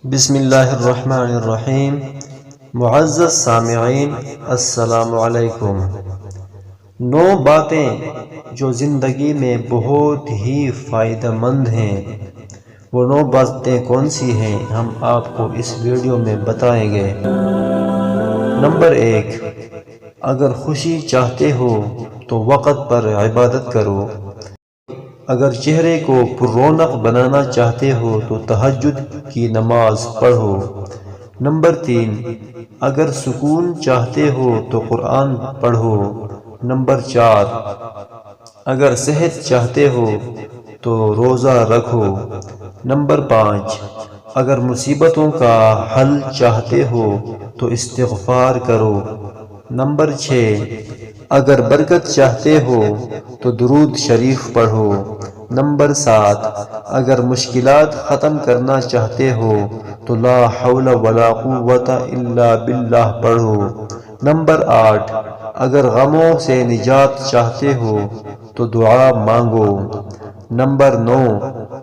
بسم اللہ الرحمن الرحیم۔ معزز سامعین، السلام علیکم۔ 9 باتیں جو زندگی میں بہت ہی فائدہ مند ہیں، وہ 9 باتیں کون سی ہیں ہم آپ کو اس ویڈیو میں بتائیں گے۔ نمبر 1، اگر خوشی چاہتے ہو تو وقت پر عبادت کرو۔ اگر چہرے کو پر رونق بنانا چاہتے ہو تو تہجد کی نماز پڑھو۔ نمبر 3، اگر سکون چاہتے ہو تو قرآن پڑھو۔ نمبر 4، اگر صحت چاہتے ہو تو روزہ رکھو۔ نمبر 5، اگر مصیبتوں کا حل چاہتے ہو تو استغفار کرو۔ نمبر 6، اگر برکت چاہتے ہو تو درود شریف پڑھو۔ نمبر 7، اگر مشکلات ختم کرنا چاہتے ہو تو لا حول ولا قوت الا باللہ پڑھو۔ نمبر 8، اگر غموں سے نجات چاہتے ہو تو دعا مانگو۔ نمبر 9،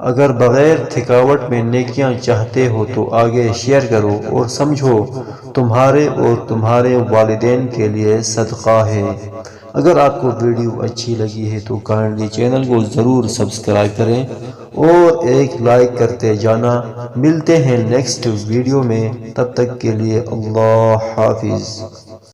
اگر بغیر تھکاوٹ میں نیکیاں چاہتے ہو تو آگے شیئر کرو اور سمجھو تمہارے اور تمہارے والدین کے لیے صدقہ ہے۔ اگر آپ کو ویڈیو اچھی لگی ہے تو کائنڈلی چینل کو ضرور سبسکرائب کریں اور ایک لائک کرتے جانا۔ ملتے ہیں نیکسٹ ویڈیو میں، تب تک کے لیے اللہ حافظ۔